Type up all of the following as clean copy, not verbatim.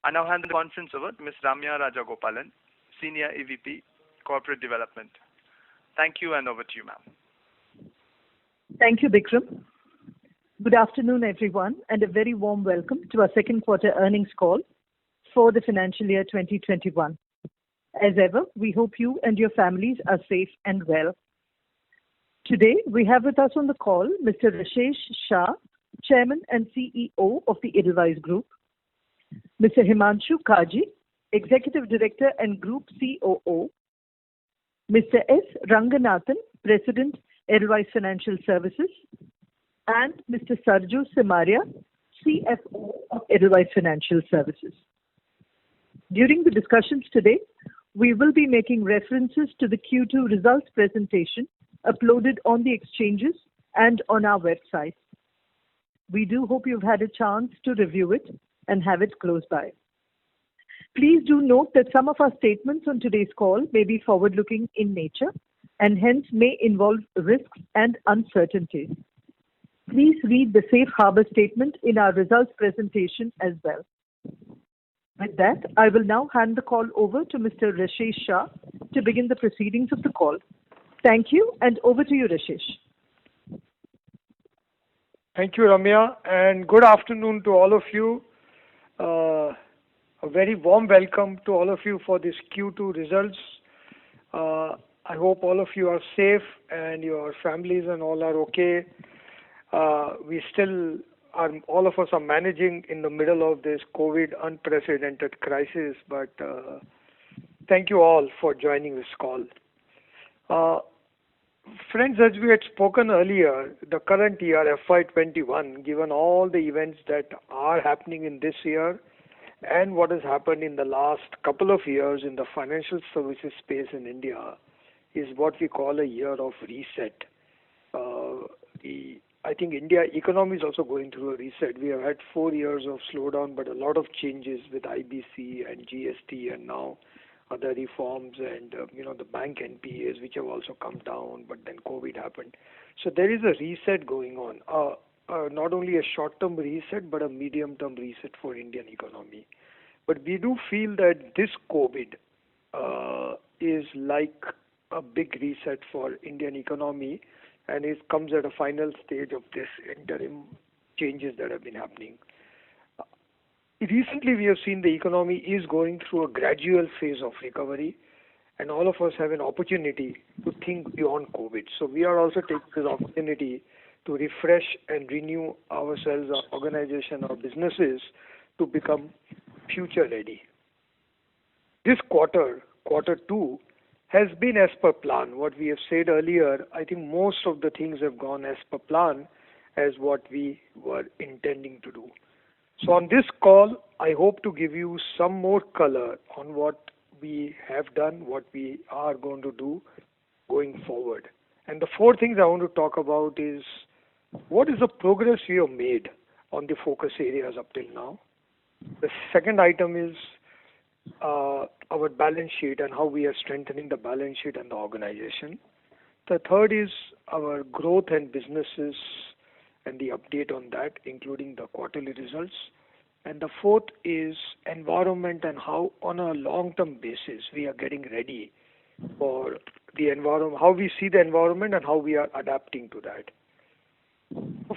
I now hand the conference over to Ms. Ramya Rajagopalan, Senior EVP, Corporate Development. Thank you, and over to you, ma'am. Thank you, Bikram. Good afternoon, everyone, and a very warm welcome to our second quarter earnings call for the financial year 2021. As ever, we hope you and your families are safe and well. Today, we have with us on the call Mr. Rashesh Shah, Chairman and CEO of the Edelweiss Group, Mr. Himanshu Kaji, Executive Director and Group COO, Mr. S. Ranganathan, President, Edelweiss Financial Services, and Mr. Sarju Simaria, CFO of Edelweiss Financial Services. During the discussions today, we will be making references to the Q2 results presentation uploaded on the exchanges and on our website. We do hope you've had a chance to review it and have it close by. Please do note that some of our statements on today's call may be forward-looking in nature and hence may involve risks and uncertainties. Please read the safe harbor statement in our results presentation as well. With that, I will now hand the call over to Mr. Rashesh Shah to begin the proceedings of the call. Thank you, and over to you, Rashesh. Thank you, Ramya, and good afternoon to all of you. A very warm welcome to all of you for this Q2 results. I hope all of you are safe and your families and all are okay. We still are, all of us are managing in the middle of this COVID unprecedented crisis, but thank you all for joining this call. Friends, as we had spoken earlier, the current year, FY21, given all the events that are happening in this year and what has happened in the last couple of years in the financial services space in India, is what we call a year of reset. I think India economy is also going through a reset. We have had 4 years of slowdown, but a lot of changes with IBC and GST and now other reforms and the bank NPAs which have also come down, but then COVID happened. So there is a reset going on. Not only a short-term reset, but a medium-term reset for Indian economy. But we do feel that this COVID is like a big reset for Indian economy, and it comes at a final stage of this interim changes that have been happening. Recently, we have seen the economy is going through a gradual phase of recovery, and all of us have an opportunity to think beyond COVID. So we are also taking this opportunity to refresh and renew ourselves, our organization, our businesses to become future ready. This quarter 2, has been as per plan. What we have said earlier, I think most of the things have gone as per plan as what we were intending to do. So on this call, I hope to give you some more color on what we have done, what we are going to do going forward. And the 4 things I want to talk about is what is the progress we have made on the focus areas up till now. The second item is our balance sheet and how we are strengthening the balance sheet and the organization. The third is our growth and businesses and the update on that, including the quarterly results. And the fourth is environment and how on a long-term basis we are getting ready for the environment, how we see the environment and how we are adapting to that.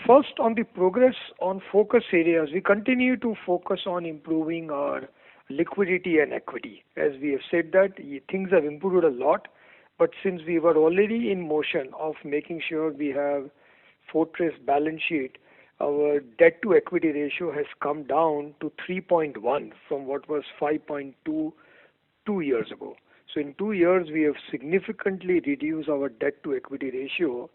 First, on the progress on focus areas, we continue to focus on improving our liquidity and equity. As we have said that things have improved a lot, but since we were already in motion of making sure we have fortress balance sheet, our debt to equity ratio has come down to 3.1 from what was 5.2 2 years ago. So in 2 years, we have significantly reduced our debt to equity ratio.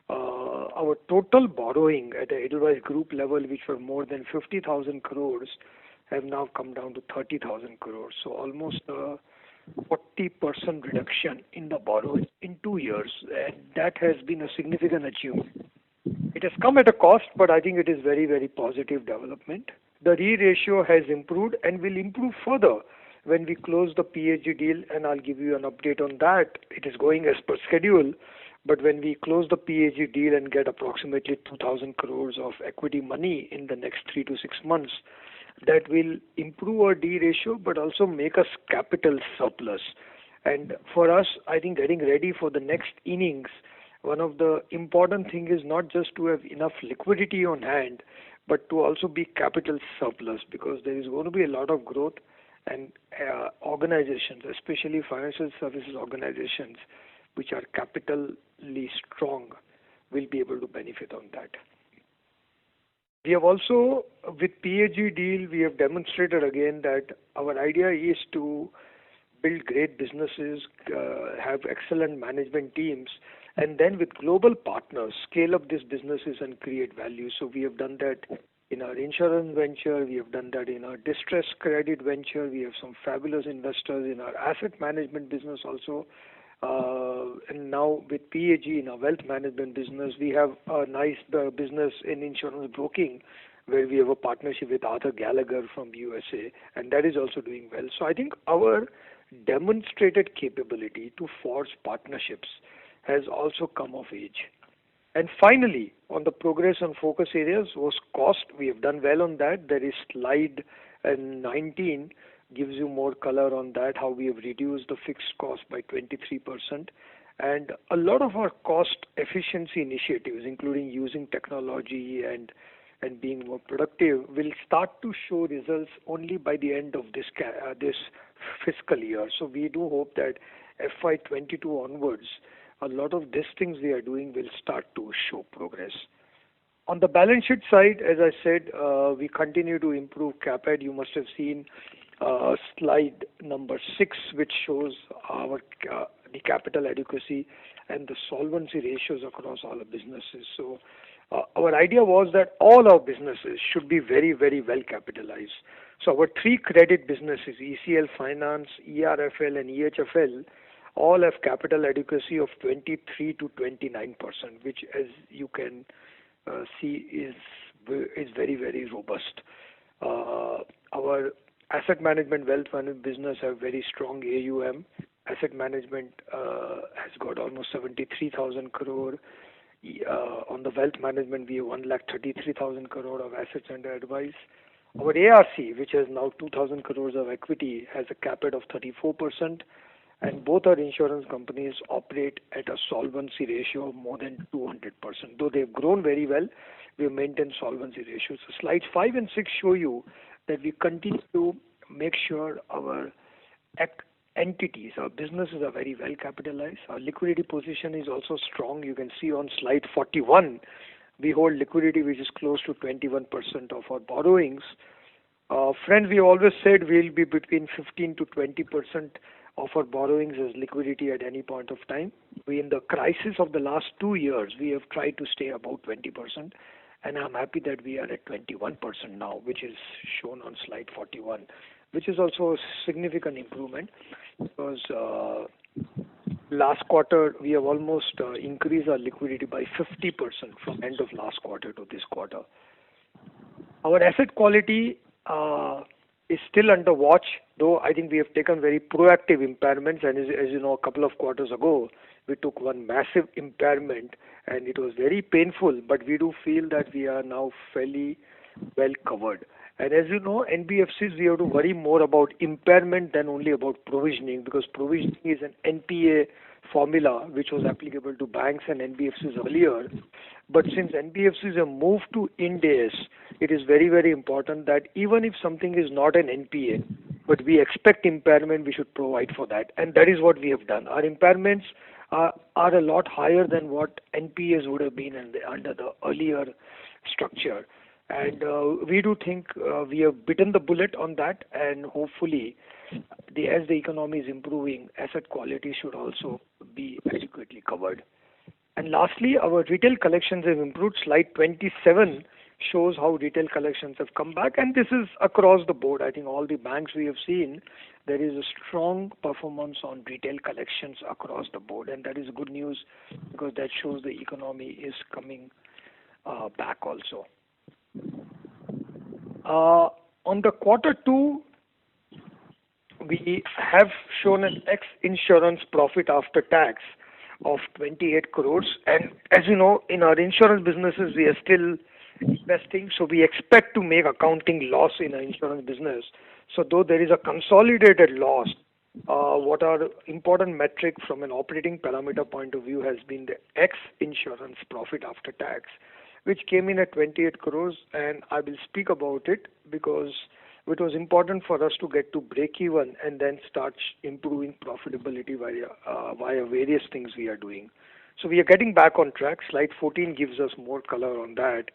Our total borrowing at the Edelweiss Group level, which were more than 50,000 crores, have now come down to 30,000 crores. So almost a 40% reduction in the borrowing in 2 years. And that has been a significant achievement. It has come at a cost, but I think it is very, very positive development. The ratio has improved and will improve further when we close the PAG deal, and I'll give you an update on that. It is going as per schedule, but when we close the PAG deal and get approximately 2,000 crores of equity money in the next 3 to 6 months, that will improve our D ratio but also make us capital surplus. And for us, I think getting ready for the next innings, one of the important things is not just to have enough liquidity on hand, but to also be capital surplus, because there is going to be a lot of growth, and organizations, especially financial services organizations, which are capitally strong, will be able to benefit on that. We have also, with PAG deal, we have demonstrated again that our idea is to build great businesses, have excellent management teams, and then with global partners, scale up these businesses and create value. So we have done that in our insurance venture, we have done that in our distressed credit venture, we have some fabulous investors in our asset management business also. And now with PAG in our wealth management business, we have a nice business in insurance broking where we have a partnership with Arthur Gallagher from USA, and that is also doing well. So I think our demonstrated capability to forge partnerships has also come of age. And finally, on the progress and focus areas was cost. We have done well on that. There is slide 19 gives you more color on that, how we have reduced the fixed cost by 23%. And a lot of our cost efficiency initiatives, including using technology and being more productive, will start to show results only by the end of this fiscal year. So we do hope that FY22 onwards, a lot of these things we are doing will start to show progress. On the balance sheet side, as I said, we continue to improve CAPED. You must have seen slide number 6, which shows the capital adequacy and the solvency ratios across all the businesses. So our idea was that all our businesses should be very, very well capitalized. So our 3 credit businesses, ECL Finance, ERFL and EHFL, all have capital adequacy of 23 to 29%, which, as you can see, is very, very robust. Our asset management, wealth management business have very strong AUM. Asset management has got almost 73,000 crore. On the wealth management, we have 1,33,000 crore of assets under advice. Our ARC, which has now 2,000 crores of equity, has a CAPED of 34%. And both our insurance companies operate at a solvency ratio of more than 200%. Though they've grown very well, we have maintained solvency ratios. So slides 5 and 6 show you that we continue to make sure our entities, our businesses are very well capitalized. Our liquidity position is also strong. You can see on slide 41, we hold liquidity which is close to 21% of our borrowings. Friends, we always said we'll be between 15 to 20% of our borrowings as liquidity at any point of time. In the crisis of the last 2 years, we have tried to stay about 20%, and I'm happy that we are at 21% now, which is shown on slide 41, which is also a significant improvement because last quarter we have almost increased our liquidity by 50% from end of last quarter to this quarter. Our asset quality is still under watch, though I think we have taken very proactive impairments, and as you know, a couple of quarters ago, we took one massive impairment, and it was very painful, but we do feel that we are now fairly well covered. And as you know, NBFCs, we have to worry more about impairment than only about provisioning, because provisioning is an NPA formula which was applicable to banks and NBFCs earlier. But since NBFCs have moved to Ind AS, it is very, very important that even if something is not an NPA, but we expect impairment, we should provide for that. And that is what we have done. Our impairments are a lot higher than what NPAs would have been under the earlier structure. And we do think we have bitten the bullet on that, and hopefully as the economy is improving, asset quality should also be adequately covered. And lastly, our retail collections have improved. Slide 27 shows how retail collections have come back, and this is across the board. I think all the banks we have seen, there is a strong performance on retail collections across the board, and that is good news because that shows the economy is coming back also. On the quarter 2, we have shown an ex-insurance profit after tax of 28 crores. And as you know, in our insurance businesses, we are still investing. So we expect to make accounting loss in our insurance business. So though there is a consolidated loss, what are important metric from an operating parameter point of view has been the ex-insurance profit after tax, which came in at 28 crores, and I will speak about it because it was important for us to get to break even and then start improving profitability via various things we are doing. So we are getting back on track. Slide 14 gives us more color on that.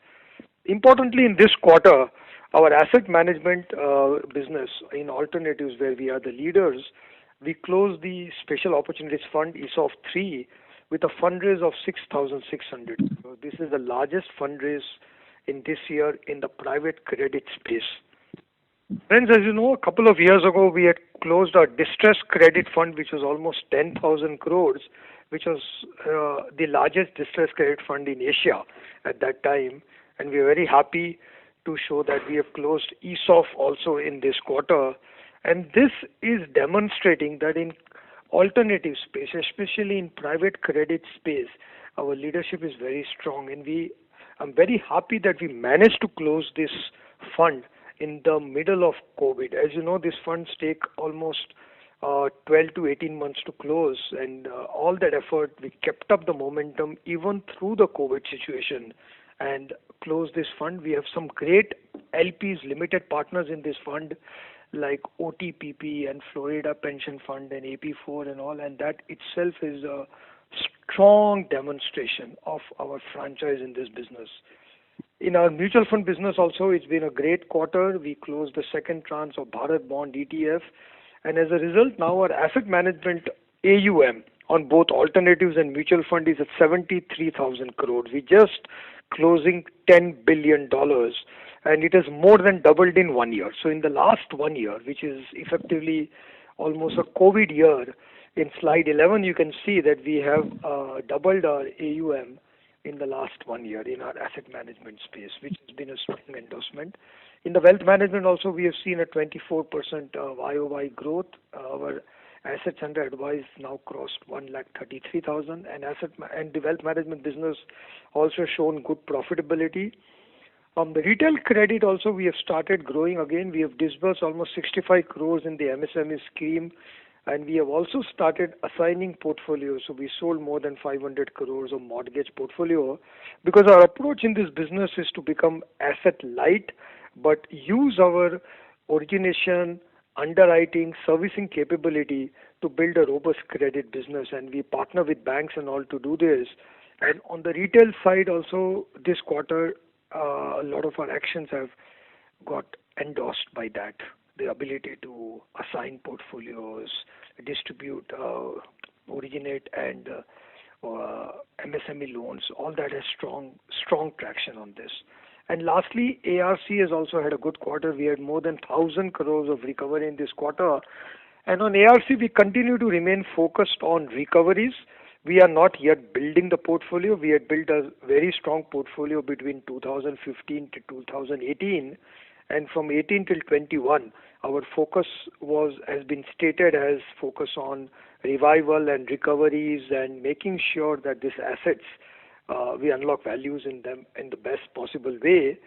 Importantly, in this quarter, our asset management business in alternatives, where we are the leaders, we closed the Special Opportunities Fund ESOF 3 with a fundraise of 6,600. So this is the largest fundraise in this year in the private credit space. Friends, as you know, a couple of years ago, we had closed our distressed credit fund, which was almost 10,000 crores, which was the largest distressed credit fund in Asia at that time. And we are very happy to show that we have closed ESOF also in this quarter. And this is demonstrating that in alternative space, especially in private credit space, our leadership is very strong. And I'm very happy that we managed to close this fund in the middle of COVID. As you know, these funds take almost 12 to 18 months to close, and all that effort, we kept up the momentum even through the COVID situation and closed this fund. We have some great LPs, limited partners in this fund, like OTPP and Florida Pension Fund and AP4 and all, and that itself is a strong demonstration of our franchise in this business. In our mutual fund business also, it's been a great quarter. We closed the second tranche of Bharat Bond ETF, and as a result, now our asset management AUM on both alternatives and mutual fund is at 73,000 crores. We just closing $10 billion, and it has more than doubled in 1 year. So in the last 1 year, which is effectively almost a COVID year, in slide 11, you can see that we have doubled our AUM in the last 1 year in our asset management space, which has been a strong endorsement. In the wealth management also, we have seen a 24% YOY growth. Our assets under advice now crossed 1,33,000, and the wealth management business also shown good profitability. The retail credit also, we have started growing again. We have disbursed almost 65 crores in the MSME scheme, and we have also started assigning portfolios. So we sold more than 500 crores of mortgage portfolio, because our approach in this business is to become asset light, but use our origination, underwriting, servicing capability to build a robust credit business. And we partner with banks and all to do this. And on the retail side also, this quarter, a lot of our actions have got endorsed by that. The ability to assign portfolios, distribute, originate, and MSME loans, all that has strong traction on this. And lastly, ARC has also had a good quarter. We had more than 1,000 crores of recovery in this quarter. And on ARC, we continue to remain focused on recoveries. We are not yet building the portfolio. We had built a very strong portfolio between 2015 to 2018. And from 18 till 21, our focus has been stated as focus on revival and recoveries and making sure that these assets, we unlock values in them in the best possible way.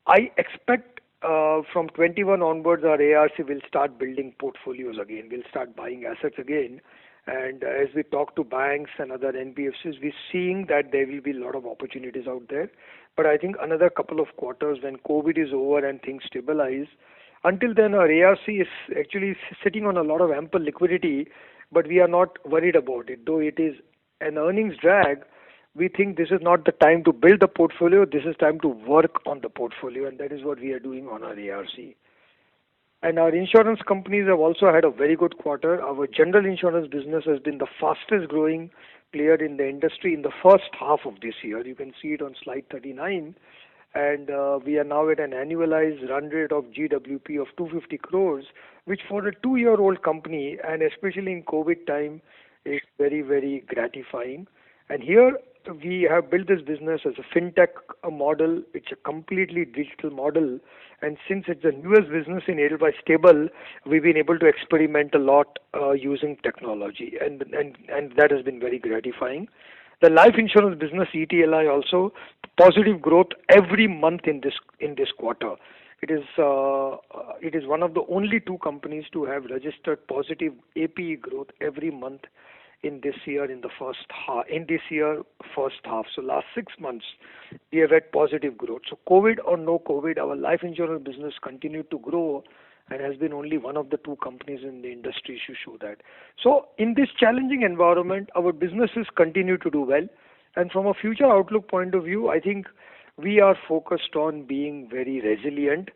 I expect from 21 onwards, our ARC will start building portfolios again. We'll start buying assets again. And as we talk to banks and other NBFCs, we're seeing that there will be a lot of opportunities out there. But I think another couple of quarters when COVID is over and things stabilize, until then our ARC is actually sitting on a lot of ample liquidity, but we are not worried about it. Though it is an earnings drag, we think this is not the time to build the portfolio, this is time to work on the portfolio, and that is what we are doing on our ARC. And our insurance companies have also had a very good quarter. Our general insurance business has been the fastest growing player in the industry in the first half of this year. You can see it on slide 39. And we are now at an annualized run rate of GWP of 250 crores, which for a 2-year-old company, and especially in COVID time, is very, very gratifying. And here we have built this business as a fintech model. It's a completely digital model. And since it's the newest business in Edelweiss stable, we've been able to experiment a lot using technology. And that has been very gratifying. The life insurance business ETLI also positive growth every month in this quarter. It is one of the only two companies to have registered positive APE growth every month in this year first half. So last 6 months we have had positive growth. So COVID or no COVID, our life insurance business continued to grow and has been only one of the two companies in the industry to show that. So in this challenging environment, our businesses continue to do well. And from a future outlook point of view, I think we are focused on being very resilient.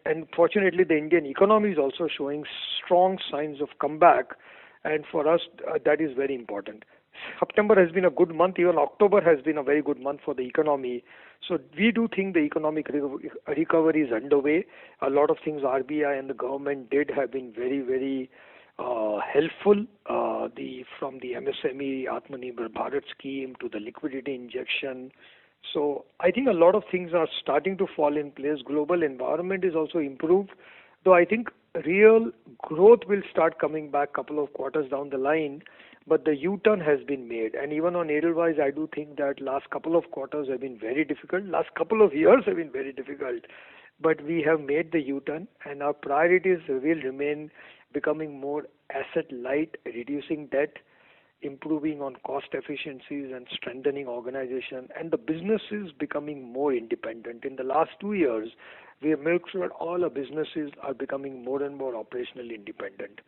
And fortunately, the Indian economy is also showing strong signs of comeback. And for us, that is very important. September has been a good month. Even October has been a very good month for the economy. So we do think the economic recovery is underway. A lot of things RBI and the government did have been very, very helpful. From the MSME Atmanirbhar Bharat scheme to the liquidity injection. So I think a lot of things are starting to fall in place. Global environment is also improved. Though I think real growth will start coming back couple of quarters down the line, but the U-turn has been made. And even on Edelweiss, I do think that last couple of quarters have been very difficult. Last couple of years have been very difficult. But we have made the U-turn, and our priorities will remain becoming more asset light, reducing debt, improving on cost efficiencies and strengthening organization, and the businesses becoming more independent. In the last 2 years, we have made sure all our businesses are becoming more and more operationally independent.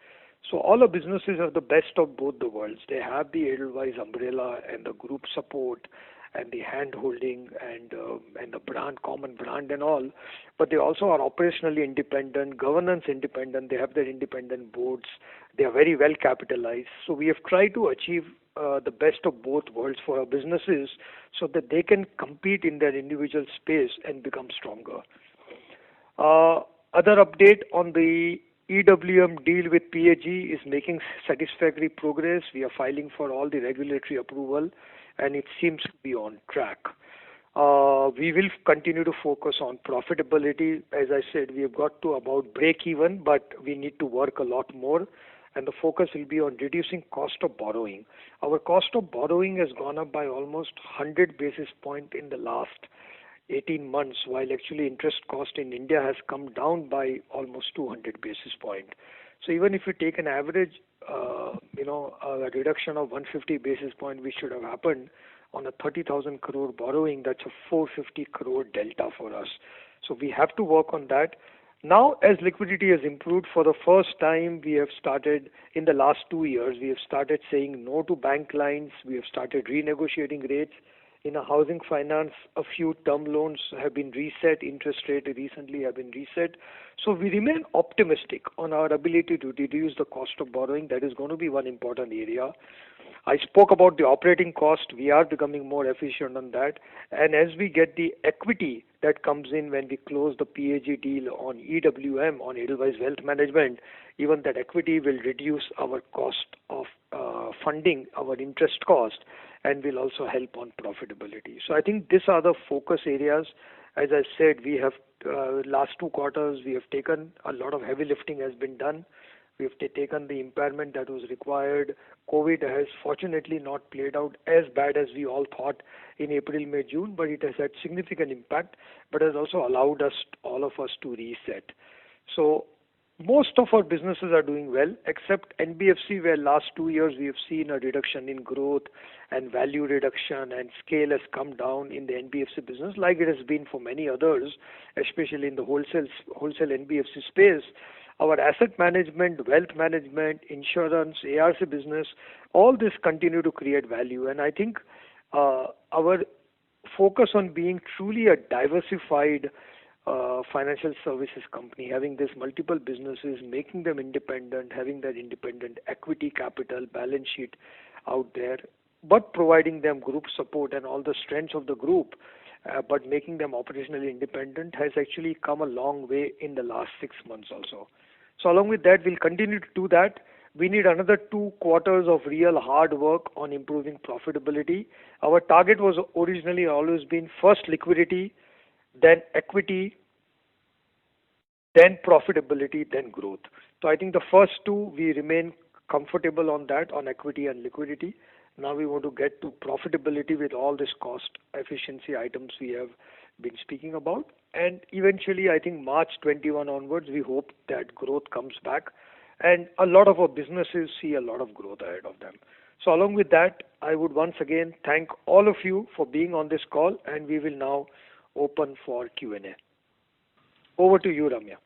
So all our businesses have the best of both the worlds. They have the Edelweiss umbrella and the group support and the hand-holding and the brand, common brand and all, but they also are operationally independent, governance independent. They have their independent boards. They are very well capitalized. So we have tried to achieve the best of both worlds for our businesses so that they can compete in their individual space and become stronger. Other update on the EWM deal with PAG is making satisfactory progress. We are filing for all the regulatory approval, and it seems to be on track. We will continue to focus on profitability. As I said, we have got to about break even, but we need to work a lot more, and the focus will be on reducing cost of borrowing. Our cost of borrowing has gone up by almost 100 basis points in the last 18 months, while actually interest cost in India has come down by almost 200 basis points. So even if you take an average, a reduction of 150 basis points, which should have happened on a 30,000 crore borrowing, that's a 450 crore delta for us. So we have to work on that. Now, as liquidity has improved, for the first time, we have started, in the last 2 years, we have started saying no to bank lines. We have started renegotiating rates. In a housing finance, a few term loans have been reset, interest rate recently have been reset. So we remain optimistic on our ability to reduce the cost of borrowing. That is going to be one important area. I spoke about the operating cost. We are becoming more efficient on that. And as we get the equity that comes in when we close the PAG deal on EWM, on Edelweiss Wealth Management, even that equity will reduce our cost of funding, our interest cost, and will also help on profitability. So I think these are the focus areas. As I said, we have last 2 quarters, we have taken a lot of heavy lifting has been done. We have taken the impairment that was required. COVID has fortunately not played out as bad as we all thought in April, May, June, but it has had significant impact, but has also allowed us, all of us, to reset. So most of our businesses are doing well, except NBFC, where last 2 years we have seen a reduction in growth and value reduction, and scale has come down in the NBFC business, like it has been for many others, especially in the wholesale NBFC space. Our asset management, wealth management, insurance, ARC business, all this continue to create value. And I think our focus on being truly a diversified financial services company, having these multiple businesses, making them independent, having that independent equity capital, balance sheet out there, but providing them group support and all the strengths of the group, but making them operationally independent, has actually come a long way in the last 6 months also. So along with that, we'll continue to do that. We need another 2 quarters of real hard work on improving profitability. Our target was originally always been first liquidity, then equity, then profitability, then growth. So I think the first 2, we remain comfortable on that, on equity and liquidity. Now we want to get to profitability with all this cost efficiency items we have been speaking about. And eventually, I think March 21 onwards, we hope that growth comes back. And a lot of our businesses see a lot of growth ahead of them. So along with that, I would once again thank all of you for being on this call, and we will now open for Q&A. Over to you, Ramya.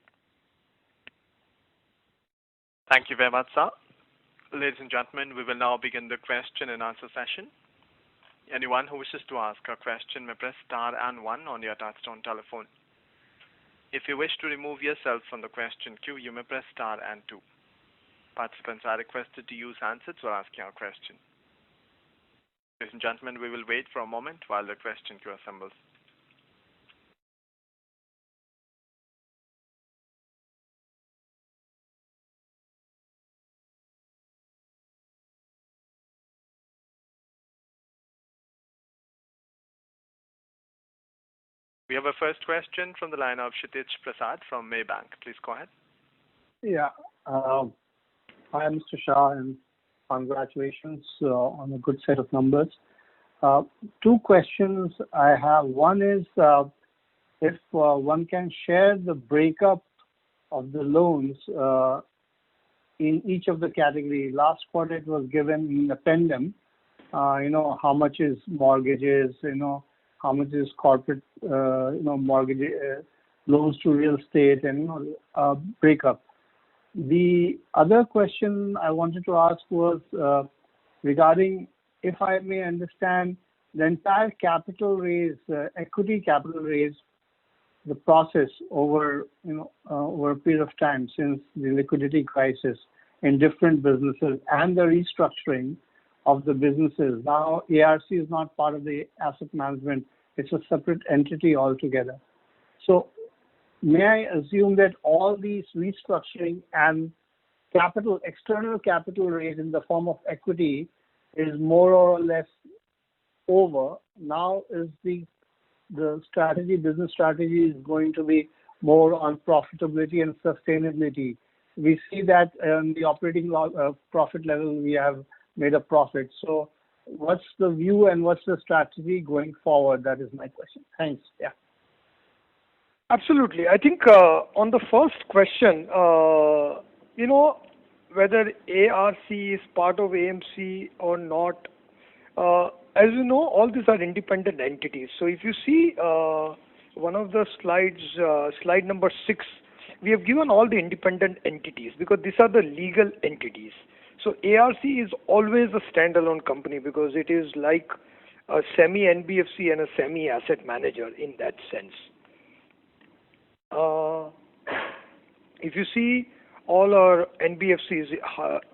Thank you very much, sir. Ladies and gentlemen, we will now begin the question and answer session. Anyone who wishes to ask a question may press star and one on your touchtone telephone. If you wish to remove yourself from the question queue, you may press star and two. Participants are requested to use handsets while asking a question. Ladies and gentlemen, we will wait for a moment while the question queue assembles. We have a first question from the line of Kshitij Prasad from Maybank. Please go ahead. Yeah. Hi, Mr. Shah, and congratulations on a good set of numbers. Two questions I have. One is if one can share the breakup of the loans in each of the categories. Last quarter it was given in addendum, how much is mortgages, how much is corporate, mortgage, loans to real estate, and breakup. The other question I wanted to ask was regarding, if I may understand, the entire capital raise, equity capital raise, the process over a period of time since the liquidity crisis in different businesses and the restructuring of the businesses. Now ARC is not part of the asset management; it's a separate entity altogether. So may I assume that all these restructuring and external capital raise in the form of equity is more or less over? Now is the business strategy is going to be more on profitability and sustainability. We see that on the operating profit level we have made a profit. So what's the view and what's the strategy going forward? That is my question. Thanks. Yeah. Absolutely. I think on the first question, whether ARC is part of AMC or not, as you know, all these are independent entities. So if you see one of the slides, slide number 6, we have given all the independent entities because these are the legal entities. So ARC is always a standalone company because it is like a semi-NBFC and a semi-asset manager in that sense. If you see all our NBFCs,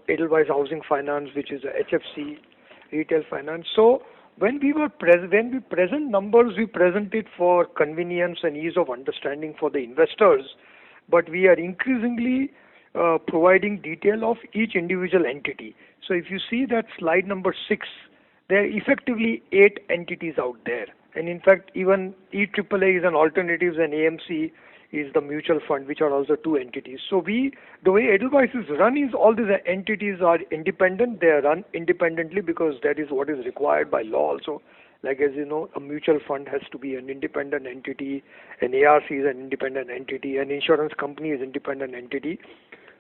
Edelweiss Housing Finance, which is a HFC, Retail Finance. So when we present numbers, we present it for convenience and ease of understanding for the investors. But we are increasingly providing detail of each individual entity. So if you see that slide number 6, there are effectively 8 entities out there. And in fact, even EAAA is an alternatives and AMC is the mutual fund, which are also 2 entities. So the way Edelweiss is run is all these entities are independent. They are run independently because that is what is required by law also. Like as you know, a mutual fund has to be an independent entity, an ARC is an independent entity, an insurance company is an independent entity.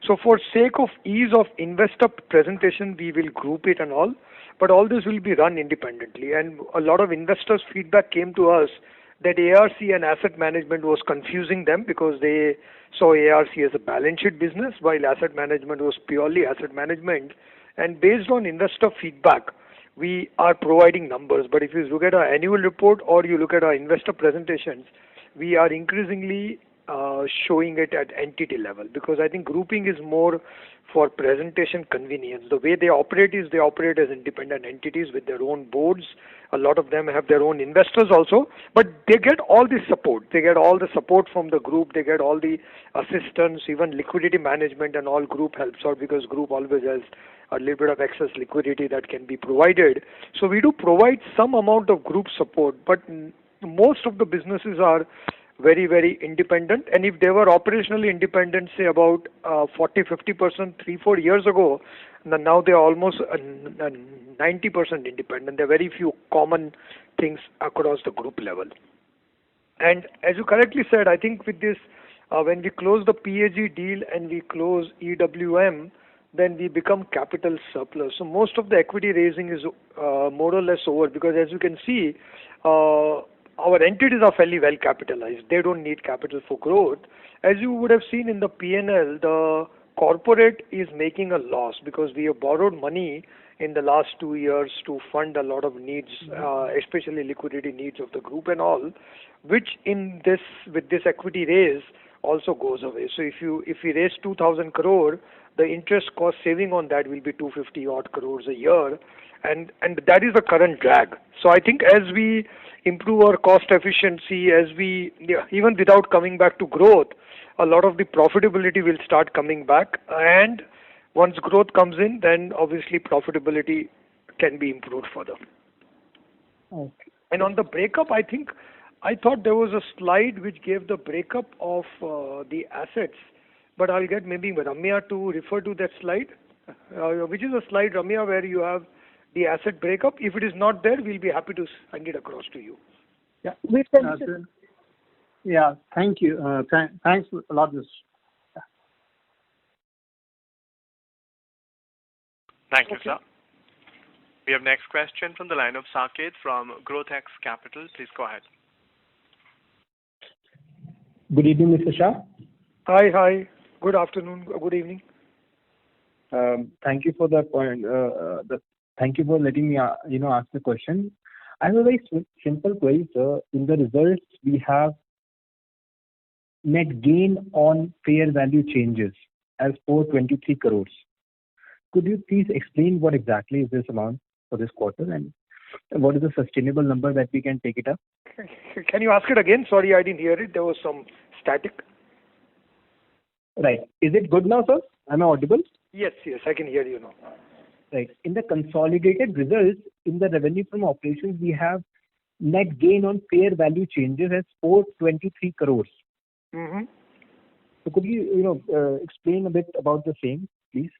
So for sake of ease of investor presentation, we will group it and all, but all this will be run independently. And a lot of investors' feedback came to us that ARC and asset management was confusing them because they saw ARC as a balance sheet business while asset management was purely asset management. And based on investor feedback, we are providing numbers. But if you look at our annual report or you look at our investor presentations, we are increasingly showing it at entity level because I think grouping is more for presentation convenience. The way they operate is they operate as independent entities with their own boards. A lot of them have their own investors also, but they get all the support. They get all the support from the group. They get all the assistance, even liquidity management and all group helps out because group always has a little bit of excess liquidity that can be provided. So we do provide some amount of group support, but most of the businesses are very, very independent. And if they were operationally independent, say about 40-50% 3-4 years ago, now they are almost 90% independent. There are very few common things across the group level. And as you correctly said, I think with this, when we close the PAG deal and we close EWM, then we become capital surplus. So most of the equity raising is more or less over, because as you can see, our entities are fairly well capitalized. They don't need capital for growth. As you would have seen in the P&L, the corporate is making a loss because we have borrowed money in the last 2 years to fund a lot of needs, especially liquidity needs of the group and all, which with this equity raise also goes away. So if we raise 2,000 crore, the interest cost saving on that will be 250 odd crores a year, and that is the current drag. So I think as we improve our cost efficiency, even without coming back to growth, a lot of the profitability will start coming back, and once growth comes in, then obviously profitability can be improved further. Okay. And on the breakup, I thought there was a slide which gave the breakup of the assets, but I'll get maybe Ramya to refer to that slide. Which is a slide, Ramya, where you have the asset breakup. If it is not there, we'll be happy to send it across to you. Yeah. Yeah. Thank you. Thanks a lot, Mr. Thank you, sir. We have next question from the line of Saket from GrowthX Capital. Please go ahead. Good evening, Mr. Shah. Hi. Good afternoon. Good evening. Thank you for the point. Thank you for letting me, ask the question. I have a very simple query, sir. In the results, we have net gain on fair value changes as 423 crores. Could you please explain what exactly is this amount for this quarter, and what is the sustainable number that we can take it up? Can you ask it again? Sorry, I didn't hear it. There was some static. Right. Is it good now, sir? Am I audible? Yes, I can hear you now. Right. In the consolidated results, in the revenue from operations, we have net gain on fair value changes as 423 crores. Mm-hmm. So could you, explain a bit about the same, please?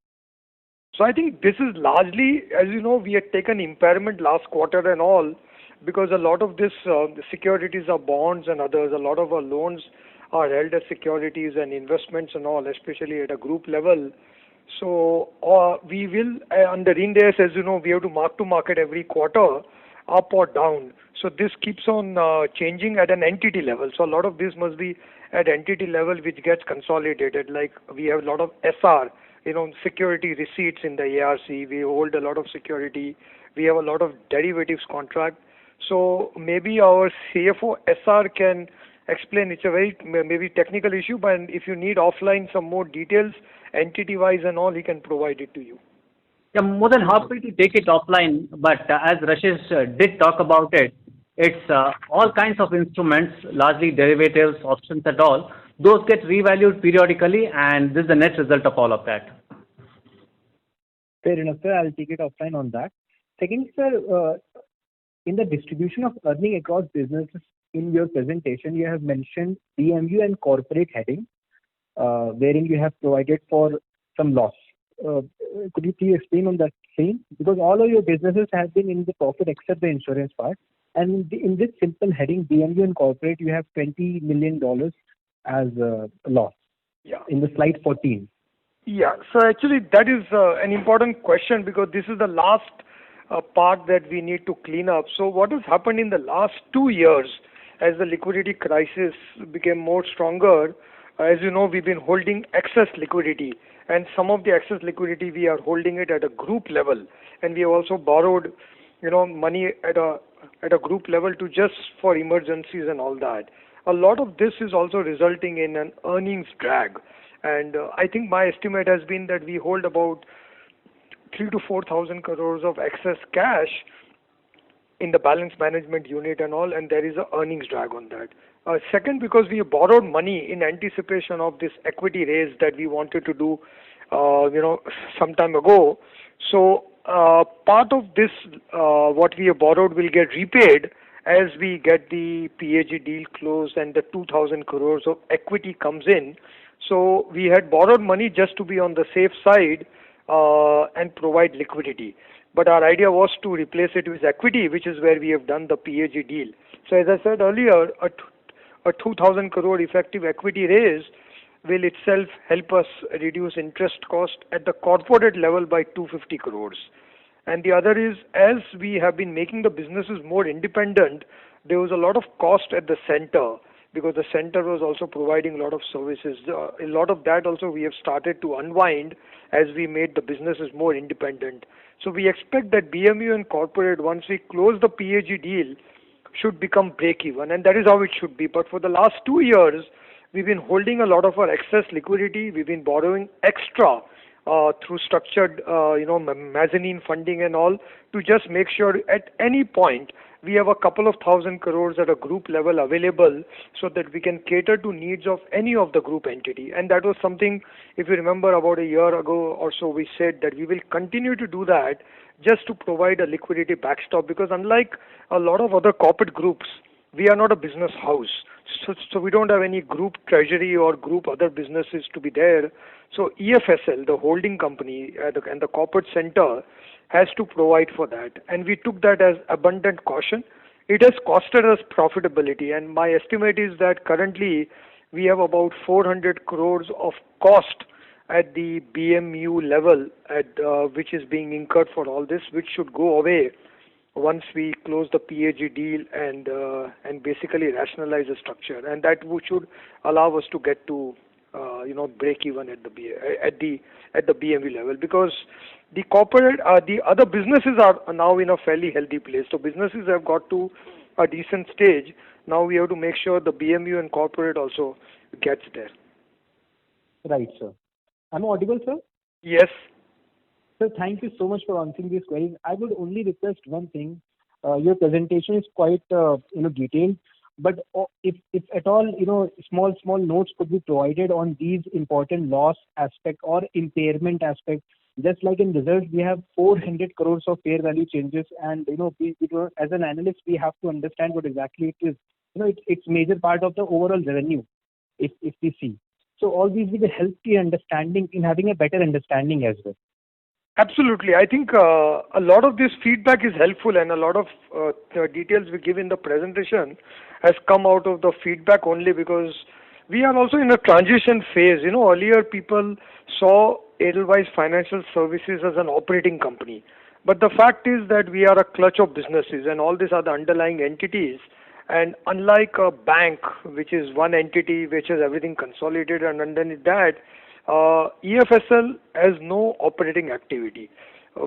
So I think this is largely, as you know, we had taken impairment last quarter and all, because a lot of this the securities are bonds and others. A lot of our loans are held as securities and investments and all, especially at a group level. So we will, under Ind AS, as you know, we have to mark to market every quarter, up or down. So this keeps on changing at an entity level. So a lot of this must be at entity level, which gets consolidated. Like we have a lot of SR, security receipts in the ARC. We hold a lot of security. We have a lot of derivatives contract. So maybe our CFO SR can explain. It's a very maybe technical issue, but if you need offline some more details, entity-wise and all, he can provide it to you. Yeah, more than happy to take it offline, but as Rashesh did talk about it, it's all kinds of instruments, largely derivatives, options and all. Those get revalued periodically, and this is the net result of all of that. Fair enough, sir. I'll take it offline on that. Second, sir, in the distribution of earning across businesses in your presentation, you have mentioned DMU and corporate heading, wherein you have provided for some loss. Could you please explain on that same? Because all of your businesses have been in the profit except the insurance part. And in this simple heading, DMU and corporate, you have $20 million as a loss. Yeah. In the slide 14. Yeah. So actually, that is an important question, because this is the last part that we need to clean up. So what has happened in the last 2 years, as the liquidity crisis became more stronger, as you know, we've been holding excess liquidity, and some of the excess liquidity we are holding it at a group level, and we have also borrowed, money at a group level to just for emergencies and all that. A lot of this is also resulting in an earnings drag, and I think my estimate has been that we hold about 3,000 to 4,000 crores of excess cash in the balance management unit and all, and there is an earnings drag on that. Second, because we borrowed money in anticipation of this equity raise that we wanted to do, some time ago. So part of this, what we have borrowed will get repaid, as we get the PAG deal closed and the 2,000 crores of equity comes in. So we had borrowed money just to be on the safe side and provide liquidity. But our idea was to replace it with equity, which is where we have done the PAG deal. So as I said earlier, a 2,000 crore effective equity raise will itself help us reduce interest cost at the corporate level by 250 crores. And the other is, as we have been making the businesses more independent, there was a lot of cost at the center because the center was also providing a lot of services. A lot of that also we have started to unwind as we made the businesses more independent. So we expect that BMU and corporate, once we close the PAG deal, should become break-even, and that is how it should be. But for the last 2 years, we've been holding a lot of our excess liquidity. We've been borrowing extra through structured, mezzanine funding and all, to just make sure at any point we have a couple of thousand crores at a group level available so that we can cater to needs of any of the group entity. And that was something, if you remember, about a year ago or so, we said that we will continue to do that just to provide a liquidity backstop, because unlike a lot of other corporate groups, we are not a business house. So we don't have any group treasury or group other businesses to be there. So EFSL, the holding company and the corporate center, has to provide for that. And we took that as abundant caution. It has costed us profitability, and my estimate is that currently we have about 400 crores of cost at the BMU level, which is being incurred for all this, which should go away once we close the PAG deal and basically rationalize the structure, and that should allow us to get to break even at the BMU level, because the corporate the other businesses are now in a fairly healthy place. So businesses have got to a decent stage. Now we have to make sure the BMU and corporate also gets there. Right, sir. Am I audible, sir? Yes. Sir, thank you so much for answering these queries. I would only request one thing. Your presentation is quite detailed, but if at all small notes could be provided on these important loss aspect or impairment aspect. Just like in results, we have 400 crores of fair value changes, and we as an analyst we have to understand what exactly it is. It's major part of the overall revenue if we see. So all these will help the understanding in having a better understanding as well. Absolutely. I think a lot of this feedback is helpful, and a lot of details we give in the presentation has come out of the feedback only because we are also in a transition phase. Earlier people saw Edelweiss Financial Services as an operating company. But the fact is that we are a clutch of businesses, and all these are the underlying entities. And unlike a bank, which is one entity which has everything consolidated, and underneath that, EFSL has no operating activity,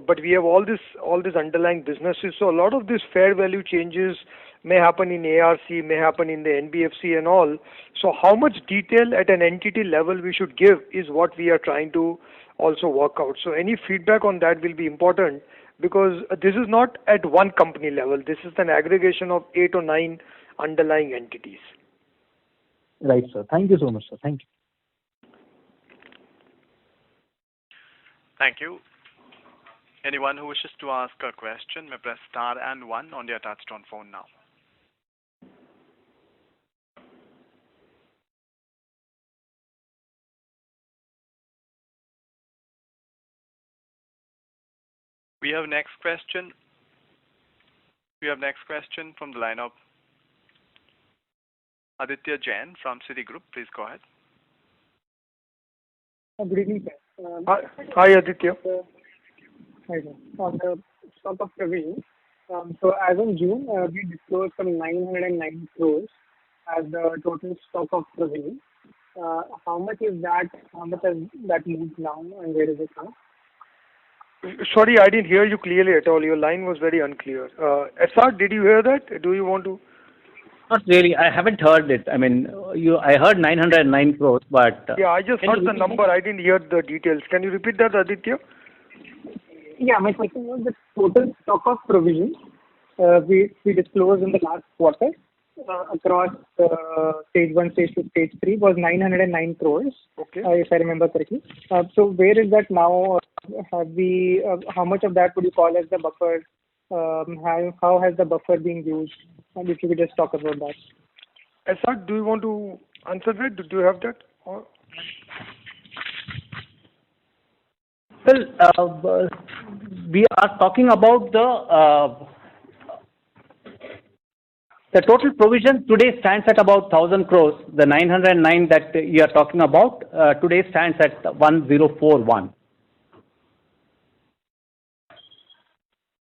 but we have all these underlying businesses. So a lot of these fair value changes may happen in ARC, may happen in the NBFC and all. So how much detail at an entity level we should give is what we are trying to also work out. So any feedback on that will be important, because this is not at one company level. This is an aggregation of 8 or 9 underlying entities. Right, sir. Thank you so much, sir. Thank you. Thank you. Anyone who wishes to ask a question may press star and 1 on their touchtone phone now. We have next question from the line of Aditya Jain from Citigroup. Please go ahead. Good evening, sir. Hi, Aditya. Hi, sir. On the stock of provision, so as of June, we disclosed some 909 crores as the total stock of provision. How much is that? How much has that moved now, and where is it now? Sorry, I didn't hear you clearly at all. Your line was very unclear. SR, did you hear that? Do you want to? Not really. I haven't heard it. I mean, I heard 909 crores, but... Yeah, I just heard the number. I didn't hear the details. Can you repeat that, Aditya? Yeah, my question was the total stock of provisions we disclosed in the last quarter across stage 1, stage 2, stage 3 was 909 crores, okay. If I remember correctly. So where is that now? How much of that would you call as the buffer How has the buffer been used? And if you could just talk about that. SR, do you want to answer that? Do you have that? Or? Well, we are talking about the total provision today stands at about 1,000 crores. The 909 that you are talking about today stands at 1041.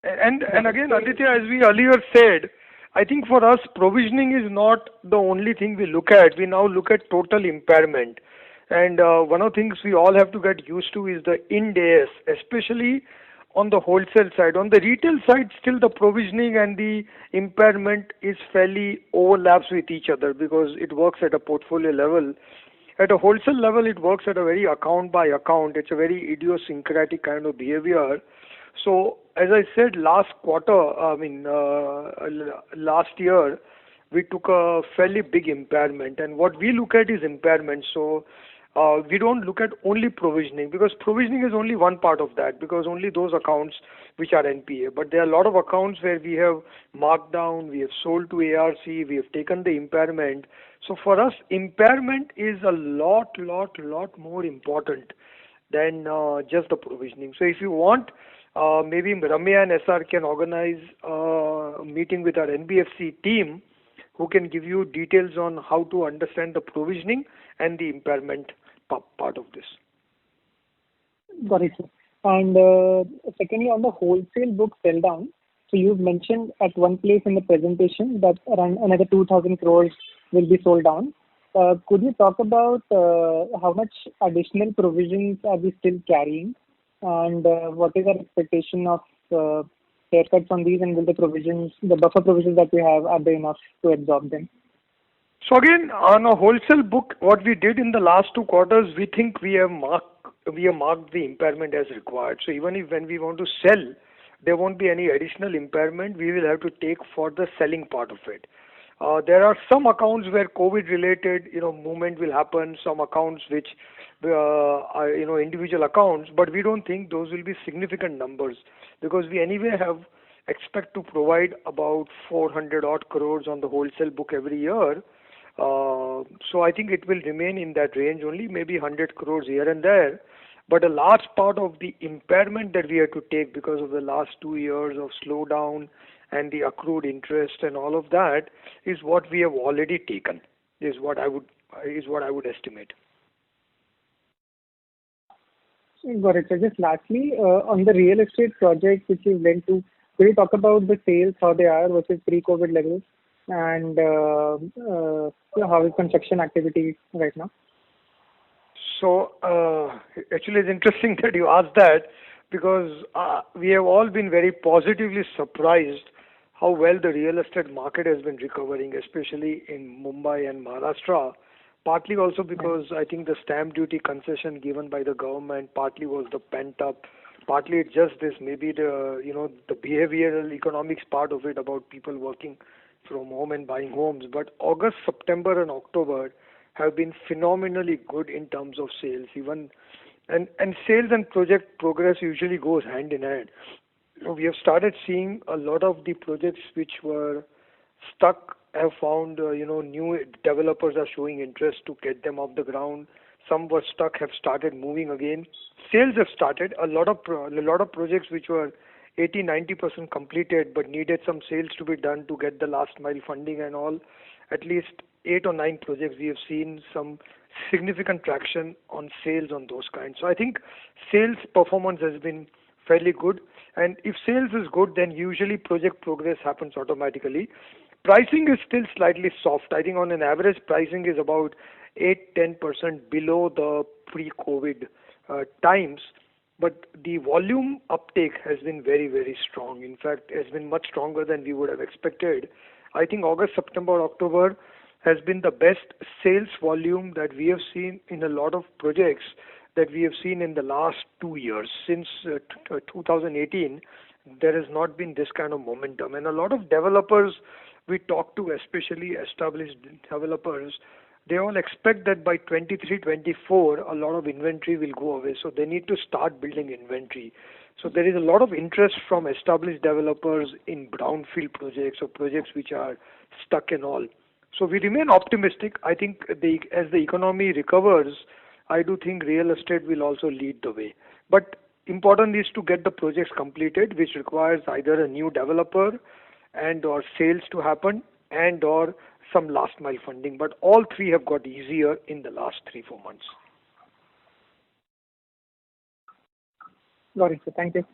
And again, Aditya, as we earlier said, I think for us, provisioning is not the only thing we look at. We now look at total impairment. And one of the things we all have to get used to is the Ind AS, especially on the wholesale side. On the retail side, still the provisioning and the impairment is fairly overlaps with each other because it works at a portfolio level. At a wholesale level, it works at a very account by account. It's a very idiosyncratic kind of behavior. So, as I said last year, we took a fairly big impairment. And what we look at is impairment. So, we don't look at only provisioning because provisioning is only one part of that because only those accounts which are NPA. But there are a lot of accounts where we have marked down, we have sold to ARC, we have taken the impairment. So for us, impairment is a lot more important than just the provisioning. So if you want, maybe Ramya and SR can organize a meeting with our NBFC team who can give you details on how to understand the provisioning and the impairment part of this. Got it, sir. And secondly, on the wholesale book sell down, so you've mentioned at one place in the presentation that around another 2,000 crores will be sold down. Could you talk about how much additional provisions are we still carrying, and what is our expectation of haircuts on these, and will the buffer provisions that we have, are they enough to absorb them? So again, on a wholesale book, what we did in the last 2 quarters, we think we have marked the impairment as required. So even if when we want to sell, there won't be any additional impairment. We will have to take for the selling part of it. There are some accounts where COVID-related, movement will happen. Some accounts which are, individual accounts, but we don't think those will be significant numbers because we anyway expect to provide about 400 odd crores on the wholesale book every year. So I think it will remain in that range only, maybe 100 crores here and there. But a large part of the impairment that we had to take because of the last 2 years of slowdown and the accrued interest and all of that is what we have already taken, is what I would estimate. Got it. So just lastly, on the real estate projects which you went to, could you talk about the sales, how they are versus pre-COVID levels, and how is construction activity right now? So actually it's interesting that you asked that because we have all been very positively surprised how well the real estate market has been recovering, especially in Mumbai and Maharashtra. Partly also because I think the stamp duty concession given by the government, partly was the pent up, partly it's just this, maybe the behavioral economics part of it about people working from home and buying homes. But August, September and October have been phenomenally good in terms of sales. And sales and project progress usually goes hand in hand. We have started seeing a lot of the projects which were stuck have found, new developers are showing interest to get them off the ground. Some were stuck have started moving again. Sales have started. A lot of projects which were 80-90% completed but needed some sales to be done to get the last mile funding and all. At least 8 or 9 projects we have seen some significant traction on sales on those kinds. So I think sales performance has been fairly good. And if sales is good, then usually project progress happens automatically. Pricing is still slightly soft. I think on an average pricing is about 8-10% below the pre-COVID times. But the volume uptake has been very, very strong. In fact, has been much stronger than we would have expected. I think August, September, October has been the best sales volume that we have seen in a lot of projects that we have seen in the last 2 years. Since 2018, there has not been this kind of momentum. And a lot of developers we talk to, especially established developers, they all expect that by 23-24 a lot of inventory will go away, so they need to start building inventory. So there is a lot of interest from established developers in brownfield projects or projects which are stuck and all. So we remain optimistic. I think as the economy recovers, I do think real estate will also lead the way. But important is to get the projects completed, which requires either a new developer and or sales to happen and or some last mile funding. But all three have got easier in the last 3-4 months. Got it, sir. Thank you.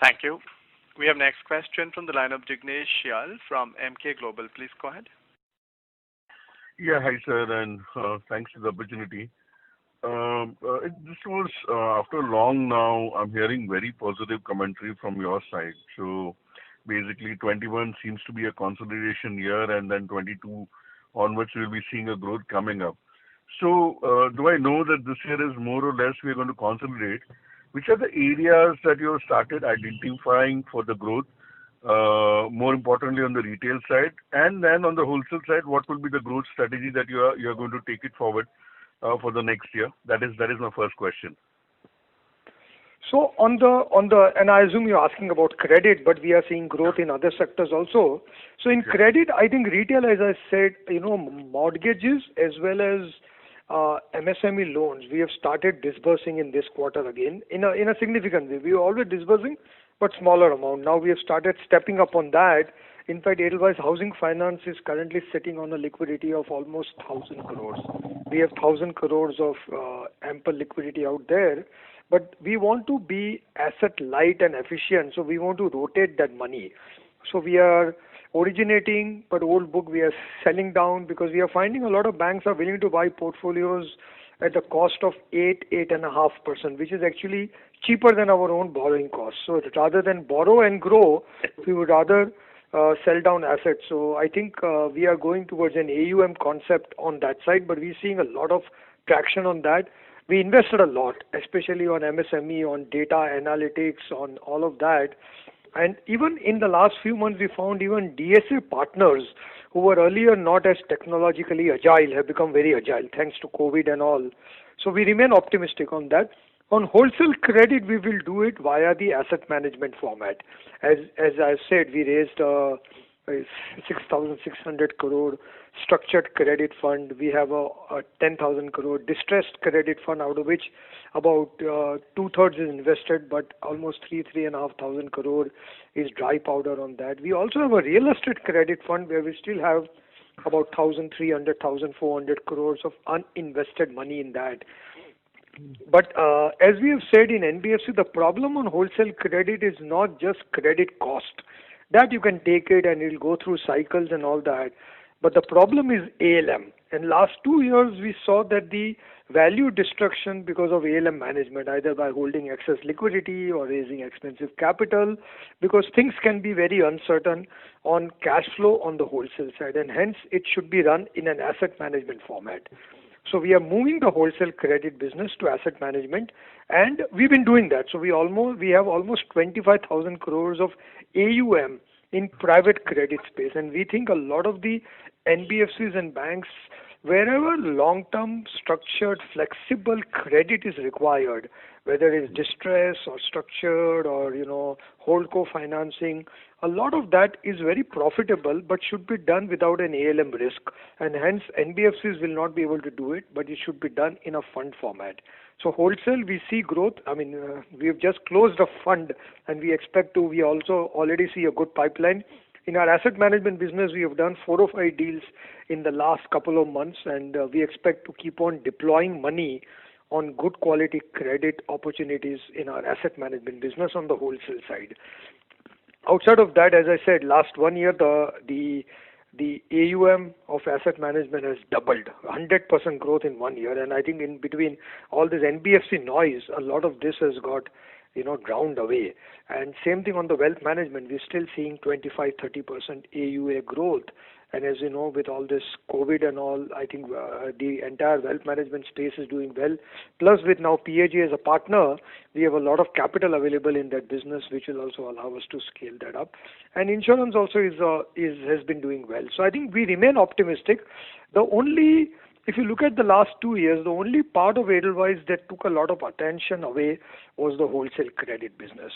Thank you. We have next question from the line of Jignesh Shial from MK Global. Please go ahead. Yeah, hi sir, and thanks for the opportunity. This was after long now. I'm hearing very positive commentary from your side. So basically, 21 seems to be a consolidation year, and then 22 onwards we'll be seeing a growth coming up. So do I know that this year is more or less we're going to consolidate? Which are the areas that you have started identifying for the growth? More importantly on the retail side, and then on the wholesale side, what will be the growth strategy that you are going to take it forward for the next year? That is my first question. So on the and I assume you're asking about credit, but we are seeing growth in other sectors also. So in credit, I think retail, as I said, mortgages as well as MSME loans, we have started disbursing in this quarter again in a significant way. We were always disbursing, but smaller amount. Now we have started stepping up on that. In fact, Edelweiss Housing Finance is currently sitting on a liquidity of almost 1,000 crores. We have 1,000 crores of ample liquidity out there, but we want to be asset light and efficient, so we want to rotate that money. So we are originating, but old book we are selling down because we are finding a lot of banks are willing to buy portfolios at the cost of 8.5%, which is actually cheaper than our own borrowing costs. So rather than borrow and grow, we would rather sell down assets. So I think we are going towards an AUM concept on that side, but we're seeing a lot of traction on that. We invested a lot, especially on MSME, on data analytics, on all of that. And even in the last few months, we found even DSA partners who were earlier not as technologically agile have become very agile thanks to COVID and all. So we remain optimistic on that. On wholesale credit, we will do it via the asset management format. As I said, we raised 6,600 crore structured credit fund. We have a 10,000 crore distressed credit fund, out of which about 2/3 is invested, but almost 3,500 crore is dry powder on that. We also have a real estate credit fund where we still have about 1,300, 1,400 crores of uninvested money in that. But as we have said in NBFC, the problem on wholesale credit is not just credit cost. That you can take it and it will go through cycles and all that. But the problem is ALM. In last 2 years, we saw that the value destruction because of ALM management, either by holding excess liquidity or raising expensive capital, because things can be very uncertain on cash flow on the wholesale side, and hence it should be run in an asset management format. So we are moving the wholesale credit business to asset management, and we've been doing that. So we have almost 25,000 crores of AUM in private credit space, and we think a lot of the NBFCs and banks, wherever long-term structured flexible credit is required, whether it's distress or structured or holdco financing, a lot of that is very profitable but should be done without an ALM risk, and hence NBFCs will not be able to do it, but it should be done in a fund format. So wholesale, we see growth. I mean, we have just closed a fund, and we also already see a good pipeline. In our asset management business, we have done 4 or 5 deals in the last couple of months, and we expect to keep on deploying money on good quality credit opportunities in our asset management business on the wholesale side. Outside of that, as I said, last 1 year, the AUM of asset management has doubled, 100% growth in 1 year. And I think in between all this NBFC noise, a lot of this has got drowned away. And same thing on the wealth management, we're still seeing 25-30% AUA growth, And as you know, with all this COVID and all, I think the entire wealth management space is doing well. Plus, with now PAG as a partner, we have a lot of capital available in that business, which will also allow us to scale that up. And insurance also has been doing well. So I think we remain optimistic. If you look at the last 2 years, the only part of Edelweiss that took a lot of attention away was the wholesale credit business.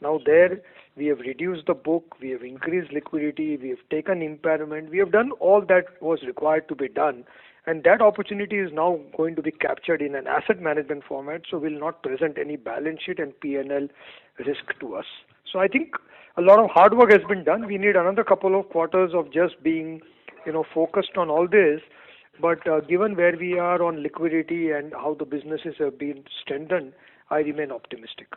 Now there, we have reduced the book, we have increased liquidity, we have taken impairment, we have done all that was required to be done. And that opportunity is now going to be captured in an asset management format, so will not present any balance sheet and P&L risk to us. So I think a lot of hard work has been done. We need another couple of quarters of just being, focused on all this. But given where we are on liquidity and how the businesses have been strengthened, I remain optimistic.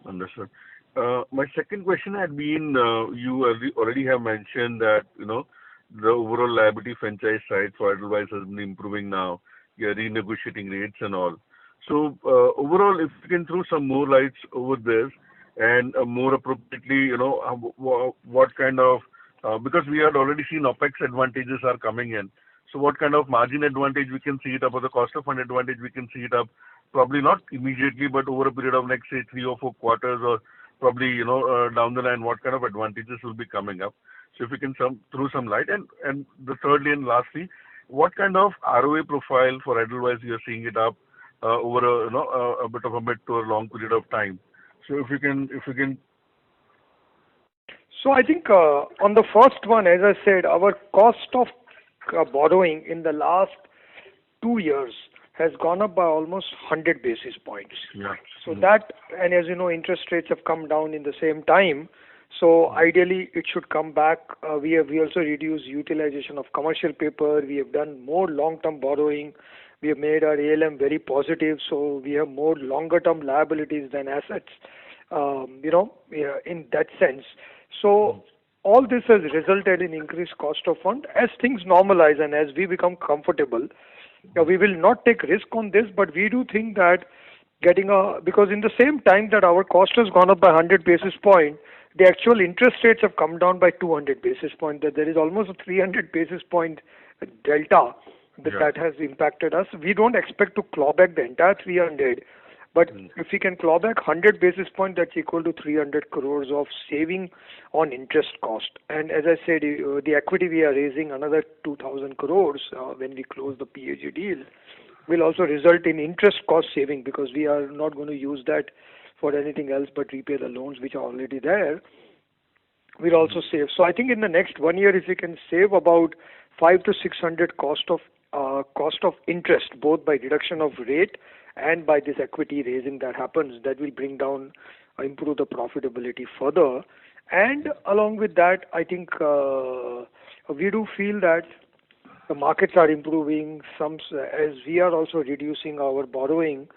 Understood. My second question had been, you already have mentioned that, the overall liability franchise side for Edelweiss has been improving now. You're renegotiating rates and all. So overall, if you can throw some more lights over this and more appropriately, what kind of, because we had already seen OPEX advantages are coming in. So what kind of margin advantage we can see it up, or the cost of fund advantage we can see it up, probably not immediately, but over a period of next, say, 3 or 4 quarters, or probably, down the line, what kind of advantages will be coming up. So if you can throw some light. And the thirdly and lastly, what kind of ROA profile for Edelweiss you're seeing it up over a bit of a mid to a long period of time. So if you can. So I think on the first one, as I said, our cost of borrowing in the last 2 years has gone up by almost 100 basis points. Yeah. So that, and as you know, interest rates have come down in the same time. So ideally, it should come back. We also reduced utilization of commercial paper. We have done more long-term borrowing. We have made our ALM very positive. So we have more longer-term liabilities than assets. In that sense. So all this has resulted in increased cost of fund. As things normalize and as we become comfortable, we will not take risk on this, but we do think that because in the same time that our cost has gone up by 100 basis points, the actual interest rates have come down by 200 basis points. That there is almost a 300 basis point delta that has impacted us. We don't expect to claw back the entire 300, but if we can claw back 100 basis points, that's equal to 300 crores of saving on interest cost. And as I said, the equity we are raising another 2,000 crores when we close the PAG deal will also result in interest cost saving, because we are not going to use that for anything else but repay the loans which are already there. We'll also save. So I think in the next 1 year, if we can save about 500 to 600 cost of interest, both by reduction of rate and by this equity raising that happens, that will improve the profitability further. And along with that, I think we do feel that the markets are improving. As we are also reducing our borrowing,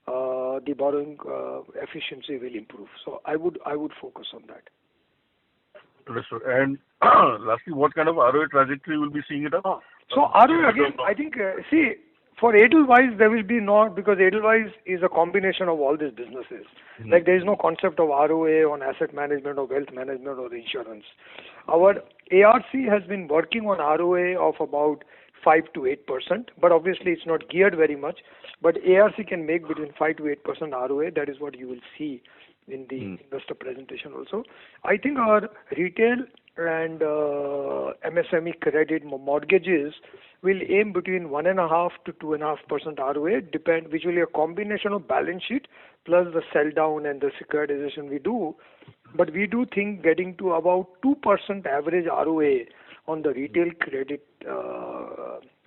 the borrowing efficiency will improve. So I would focus on that. Understood. And lastly, what kind of ROA trajectory will be seeing it up? So ROA again, I think, for Edelweiss, there will be not, because Edelweiss is a combination of all these businesses. Like there is no concept of ROA on asset management or wealth management or insurance. Our ARC has been working on ROA of about 5 to 8%, but obviously it's not geared very much. But ARC can make between 5 to 8% ROA. That is what you will see in the investor presentation also. I think our retail and MSME credit mortgages will aim between 1.5 to 2.5% ROA, which will be a combination of balance sheet plus the sell down and the securitization we do. But we do think getting to about 2% average ROA on the retail credit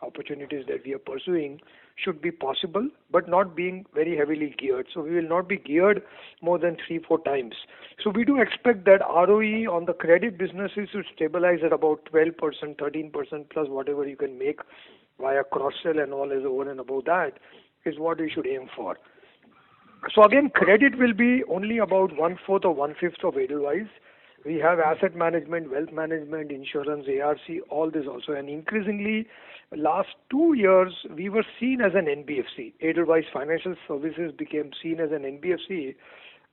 opportunities that we are pursuing should be possible, but not being very heavily geared. So we will not be geared more than 3-4 times. So we do expect that ROE on the credit businesses should stabilize at about 12%, 13% plus whatever you can make via cross-sell and all is over and above that is what we should aim for. So again, credit will be only about 1/4 or 1/5 of Edelweiss. We have asset management, wealth management, insurance, ARC, all this also. And increasingly, last 2 years, we were seen as an NBFC. Edelweiss Financial Services became seen as an NBFC.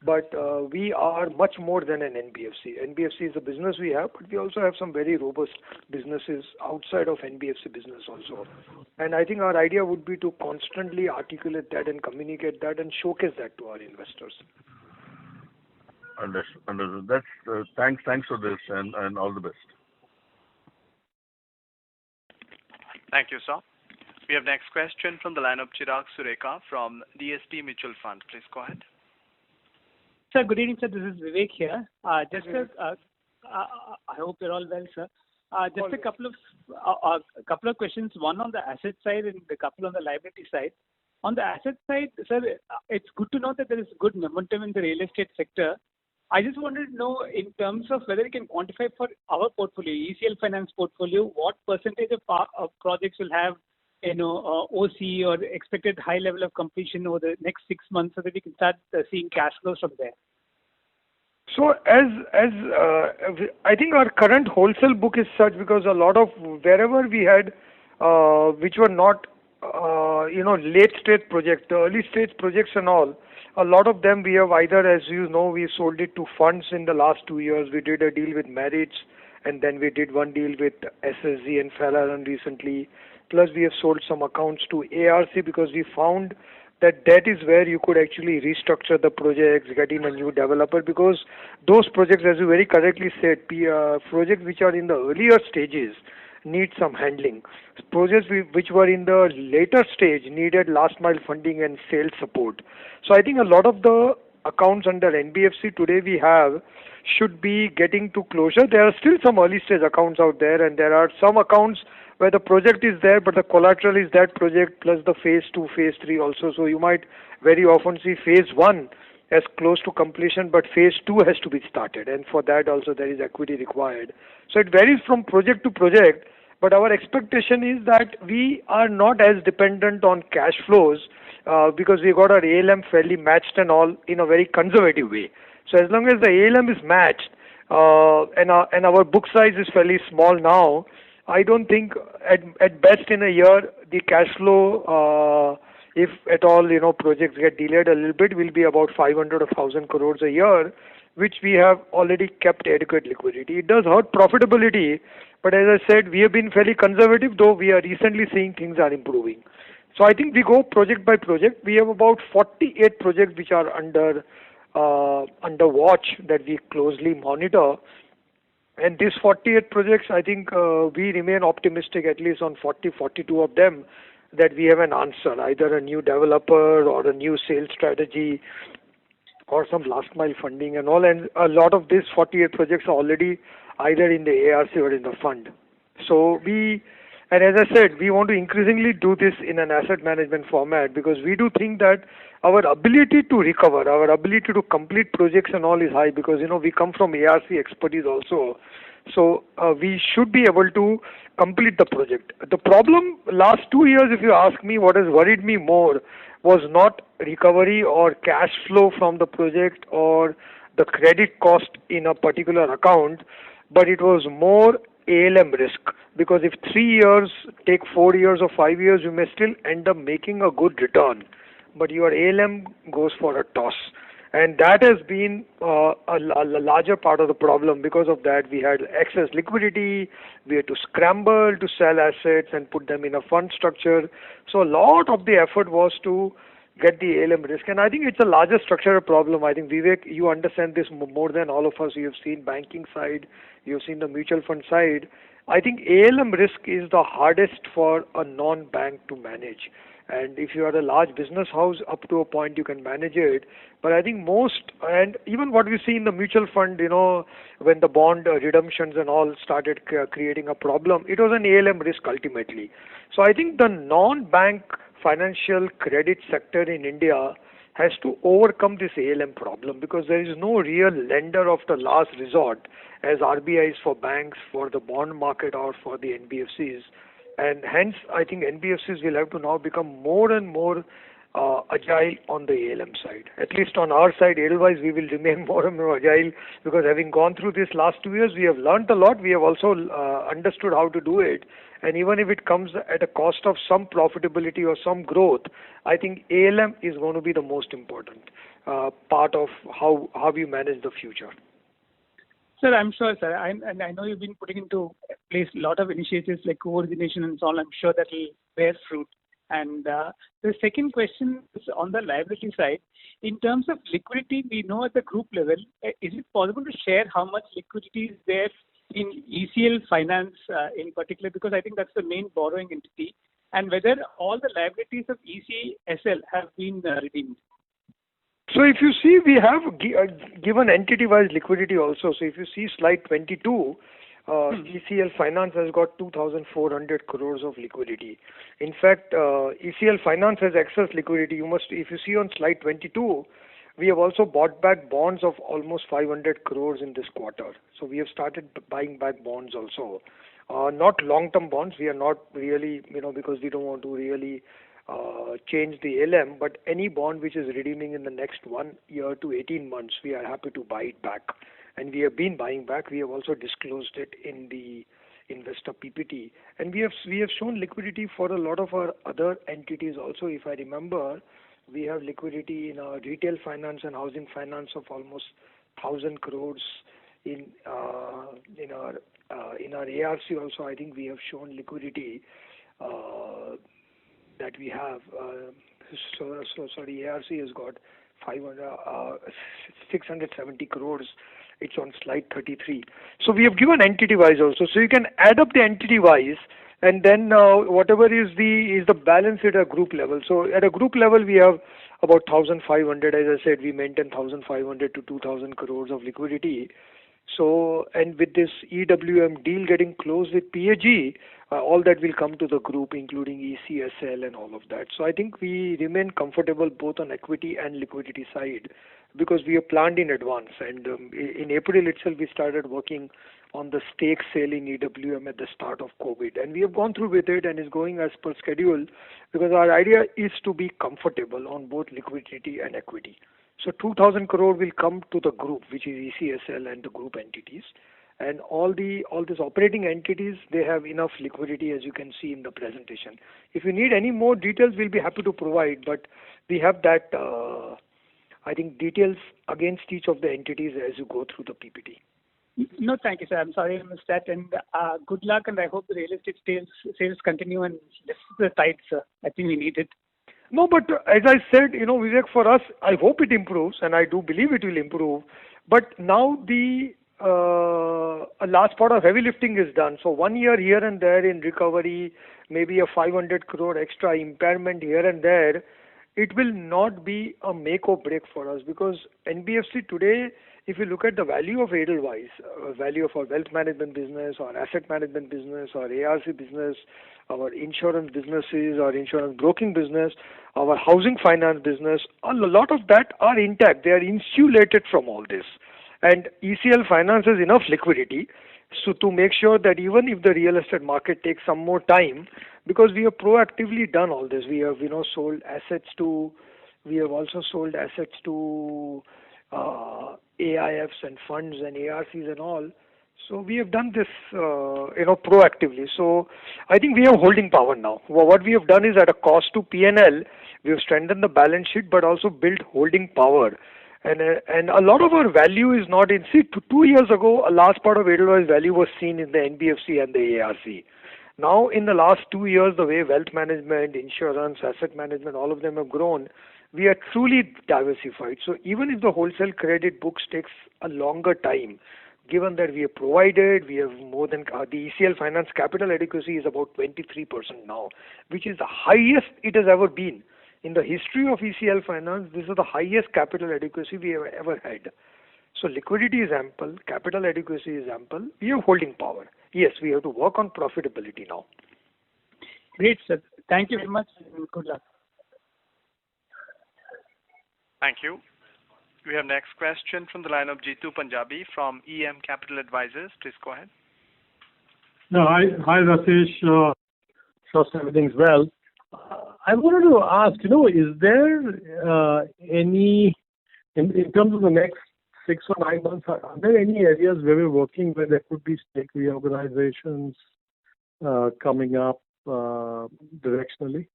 but we are much more than an NBFC. NBFC is a business we have, but we also have some very robust businesses outside of NBFC business also. And I think our idea would be to constantly articulate that and communicate that and showcase that to our investors. Understood. That's thanks for this and all the best. Thank you, sir. We have next question from the line of Chirag Sureka from DSP Mutual Fund. Please go ahead. Sir, good evening, sir. This is Vivek here. I hope you're all well, sir. Just a couple of questions. One on the asset side and a couple on the liability side. On the asset side, sir, it's good to know that there is good momentum in the real estate sector. I just wanted to know in terms of whether you can quantify for our portfolio, ECL Finance portfolio, what percentage of projects will have OC or expected high level of completion over the next 6 months, so that we can start seeing cash flows from there. So as I think our current wholesale book is such, because a lot of wherever we had which were not late stage projects, the early stage projects and all, a lot of them we have either, as you know, we sold it to funds in the last 2 years. We did a deal with Marriott, and then we did one deal with SSG and Falaran recently. Plus we have sold some accounts to ARC, because we found that is where you could actually restructure the projects, getting a new developer, because those projects, as you very correctly said, projects which are in the earlier stages need some handling. Projects which were in the later stage needed last mile funding and sales support. So I think a lot of the accounts under NBFC today we have should be getting to closure. There are still some early stage accounts out there, and there are some accounts where the project is there, but the collateral is that project plus the phase 2, phase 3 also. So you might very often see phase 1 as close to completion, but phase 2 has to be started, and for that also there is equity required. So it varies from project to project, but our expectation is that we are not as dependent on cash flows because we got our ALM fairly matched and all in a very conservative way. So as long as the ALM is matched and our book size is fairly small now, I don't think at best in a year the cash flow, if at all projects get delayed a little bit, will be about 500 or 1,000 crores a year, which we have already kept adequate liquidity. It does hurt profitability, but as I said, we have been fairly conservative, though we are recently seeing things are improving. So I think we go project by project. We have about 48 projects which are under watch that we closely monitor. And these 48 projects, I think we remain optimistic, at least on 42 of them, that we have an answer, either a new developer or a new sales strategy or some last mile funding and all. And a lot of these 48 projects are already either in the ARC or in the fund. So and as I said, we want to increasingly do this in an asset management format, because we do think that our ability to recover, our ability to complete projects and all is high, because we come from ARC expertise also. So we should be able to complete the project. The problem last 2 years, if you ask me, what has worried me more was not recovery or cash flow from the project or the credit cost in a particular account, but it was more ALM risk. Because if 3 years take 4 years or 5 years, you may still end up making a good return, but your ALM goes for a toss. And that has been a larger part of the problem. Because of that, we had excess liquidity, we had to scramble to sell assets and put them in a fund structure. So a lot of the effort was to get the ALM risk. And I think it's a larger structural problem. I think, Vivek, you understand this more than all of us. You have seen banking side, you have seen the mutual fund side. I think ALM risk is the hardest for a non-bank to manage. And if you are a large business house, up to a point you can manage it. But I think most, and even what we see in the mutual fund, when the bond redemptions and all started creating a problem, it was an ALM risk ultimately. So I think the non-bank financial credit sector in India has to overcome this ALM problem, because there is no real lender of the last resort, as RBI is for banks, for the bond market, or for the NBFCs. And hence, I think NBFCs will have to now become more and more agile on the ALM side. At least on our side, Edelweiss, we will remain more and more agile because having gone through this last 2 years, we have learnt a lot. We have also understood how to do it. And even if it comes at a cost of some profitability or some growth, I think ALM is going to be the most important part of how you manage the future. Sir, I'm sure, sir. And I know you've been putting into place a lot of initiatives like coordination and so on. I'm sure that will bear fruit. And the second question is on the liability side. In terms of liquidity, we know at the group level, is it possible to share how much liquidity is there in ECL Finance in particular? Because I think that's the main borrowing entity. And whether all the liabilities of ECSL have been redeemed. So if you see, we have given entity-wise liquidity also. So if you see slide 22, ECL Finance has got 2,400 crores of liquidity. In fact, ECL Finance has excess liquidity. If you see on slide 22, we have also bought back bonds of almost 500 crores in this quarter. So we have started buying back bonds also. Not long-term bonds. We are not really, because we don't want to really change the LM, but any bond which is redeeming in the next 1 year to 18 months, we are happy to buy it back. And we have been buying back. We have also disclosed it in the investor PPT. And we have shown liquidity for a lot of our other entities also. If I remember, we have liquidity in our retail finance and housing finance of almost 1,000 crores. In our ARC also, I think we have shown liquidity that we have. Sorry, ARC has got 670 crores. It's on slide 33. So we have given entity-wise also. So you can add up the entity-wise, and then whatever is the balance at a group level. So at a group level, we have about 1,500. As I said, we maintain 1,500 to 2,000 crores of liquidity. So, and with this EWM deal getting closed with PAG, all that will come to the group, including ECSL and all of that. So I think we remain comfortable both on equity and liquidity side because we have planned in advance. And in April itself, we started working on the stake sale in EWM at the start of COVID. And we have gone through with it and is going as per schedule because our idea is to be comfortable on both liquidity and equity. So 2,000 crore will come to the group, which is ECSL and the group entities. And all these operating entities, they have enough liquidity, as you can see in the presentation. If you need any more details, we'll be happy to provide. But we have that, I think, details against each of the entities as you go through the PPT. No, thank you, sir. I'm sorry I missed that. And good luck, and I hope the real estate sales continue and lift the tide, sir. I think we need it. No, but as I said, Vivek, for us, I hope it improves, and I do believe it will improve. But now a large part of heavy lifting is done. So 1 year here and there in recovery, maybe a 500 crore extra impairment here and there, it will not be a make or break for us because NBFC today, if you look at the value of Edelweiss, value of our wealth management business, our asset management business, our ARC business, our insurance businesses, our insurance broking business, our housing finance business, a lot of that are intact. They are insulated from all this. And ECL Finance has enough liquidity so to make sure that even if the real estate market takes some more time, because we have proactively done all this, we have sold assets to, we have also sold assets to AIFs and funds and ARCs and all. So we have done this, proactively. So I think we have holding power now. What we have done is at a cost to P&L, we have strengthened the balance sheet, but also built holding power. And a lot of our value is not in. See, 2 years ago, a large part of Edelweiss value was seen in the NBFC and the ARC. Now, in the last 2 years, the way wealth management, insurance, asset management, all of them have grown, we are truly diversified. So even if the wholesale credit books takes a longer time, given that we have provided, we have more than the ECL Finance capital adequacy is about 23% now, which is the highest it has ever been. In the history of ECL Finance, this is the highest capital adequacy we have ever had. So liquidity is ample, capital adequacy is ample, we have holding power. Yes, we have to work on profitability now. Great, sir. Thank you very much and good luck. Thank you. We have next question from the line of Jitu Punjabi from EM Capital Advisors. Please go ahead. No, hi Rakesh. Trust everything's well. I wanted to ask, is there any, in terms of the next 6 or 9 months, are there any areas where we're working where there could be stake reorganizations coming up directionally?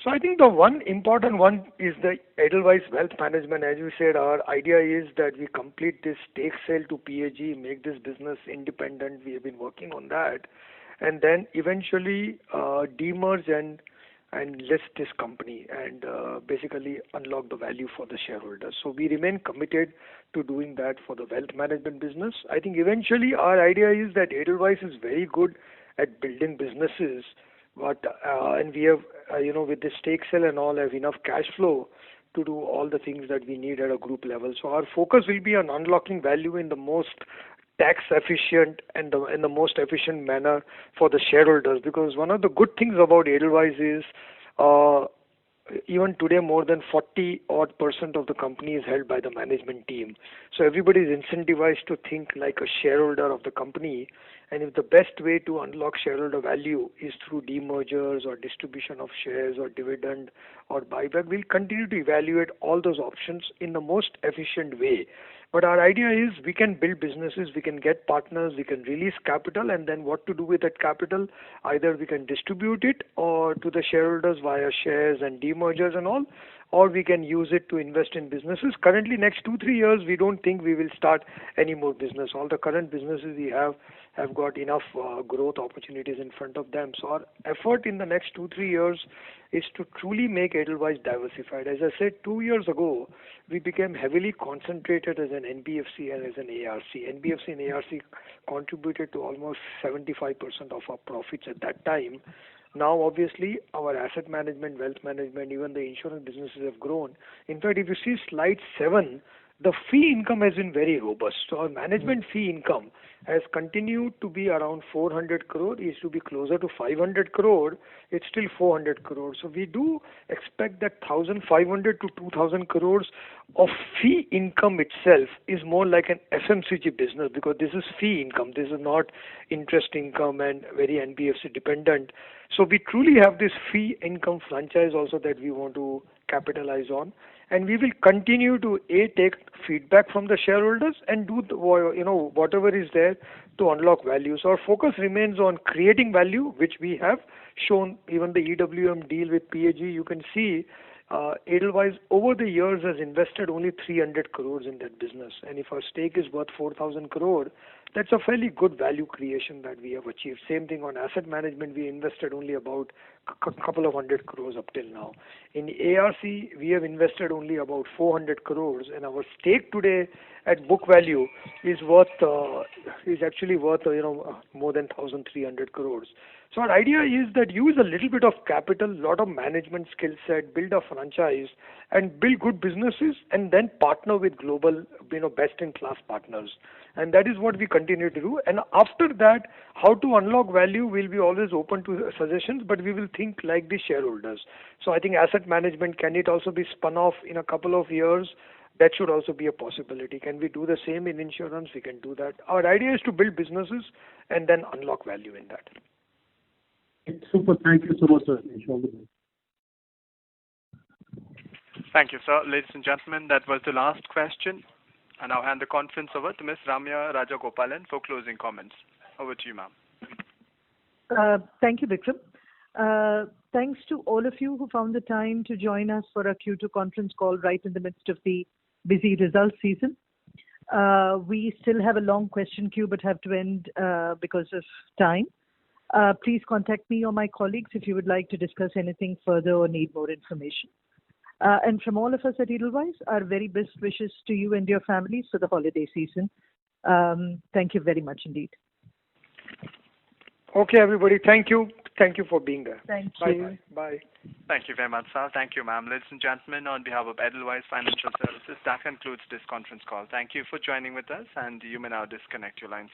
So I think the one important one is the Edelweiss Wealth Management. As you said, our idea is that we complete this stake sale to PAG, make this business independent. We have been working on that, and then eventually demerge and list this company and basically unlock the value for the shareholders. So we remain committed to doing that for the wealth management business. I think eventually our idea is that Edelweiss is very good at building businesses, but and we have with the stake sale and all have enough cash flow to do all the things that we need at a group level. So our focus will be on unlocking value in the most tax efficient and in the most efficient manner for the shareholders, because one of the good things about Edelweiss is even today more than 40% of the company is held by the management team. So everybody is incentivized to think like a shareholder of the company, and if the best way to unlock shareholder value is through demergers or distribution of shares or dividend or buyback, we'll continue to evaluate all those options in the most efficient way. But our idea is we can build businesses, we can get partners, we can release capital, and then what to do with that capital, either we can distribute it or to the shareholders via shares and demergers and all, or we can use it to invest in businesses. Currently, next 2-3 years, we don't think we will start any more business. All the current businesses we have got enough growth opportunities in front of them. So our effort in the next 2-3 years is to truly make Edelweiss diversified. As I said, 2 years ago, we became heavily concentrated as an NBFC and as an ARC. NBFC and ARC contributed to almost 75% of our profits at that time. Now, obviously, our asset management, wealth management, even the insurance businesses have grown. In fact, if you see slide 7, the fee income has been very robust. So our management fee income has continued to be around 400 crore. It used to be closer to 500 crore. It's still 400 crore. So we do expect that 1,500 to 2,000 crores of fee income itself is more like an FMCG business, because this is fee income. This is not interest income and very NBFC dependent. So we truly have this fee income franchise also that we want to capitalize on. And we will continue to take feedback from the shareholders and do whatever is there to unlock value. So our focus remains on creating value, which we have shown. Even the EWM deal with PAG, you can see Edelweiss over the years has invested only 300 crores in that business. And if our stake is worth 4,000 crore, that's a fairly good value creation that we have achieved. Same thing on asset management, we invested only about a couple of 100 crores up till now. In ARC, we have invested only about 400 crores, and our stake today at book value is actually worth more than 1,300 crores. So our idea is that use a little bit of capital, lot of management skill set, build a franchise, and build good businesses, and then partner with global, best-in-class partners. And that is what we continue to do. And after that, how to unlock value, will be always open to suggestions, but we will think like the shareholders. So I think asset management, can it also be spun off in a couple of years? That should also be a possibility. Can we do the same in insurance? We can do that. Our idea is to build businesses and then unlock value in that. Super. Thank you so much, sir. Thank you, sir. Ladies and gentlemen, that was the last question. I now hand the conference over to Ms. Ramya Rajagopalan for closing comments. Over to you, ma'am. Thank you, Vikram. Thanks to all of you who found the time to join us for our Q2 conference call right in the midst of the busy results season. We still have a long question queue but have to end because of time. Please contact me or my colleagues if you would like to discuss anything further or need more information. And from all of us at Edelweiss, our very best wishes to you and your families for the holiday season. Thank you very much indeed. Okay, everybody. Thank you. Thank you for being there. Thank you. Bye. Thank you very much, sir. Thank you, ma'am. Ladies and gentlemen, on behalf of Edelweiss Financial Services, that concludes this conference call. Thank you for joining with us, and you may now disconnect your lines.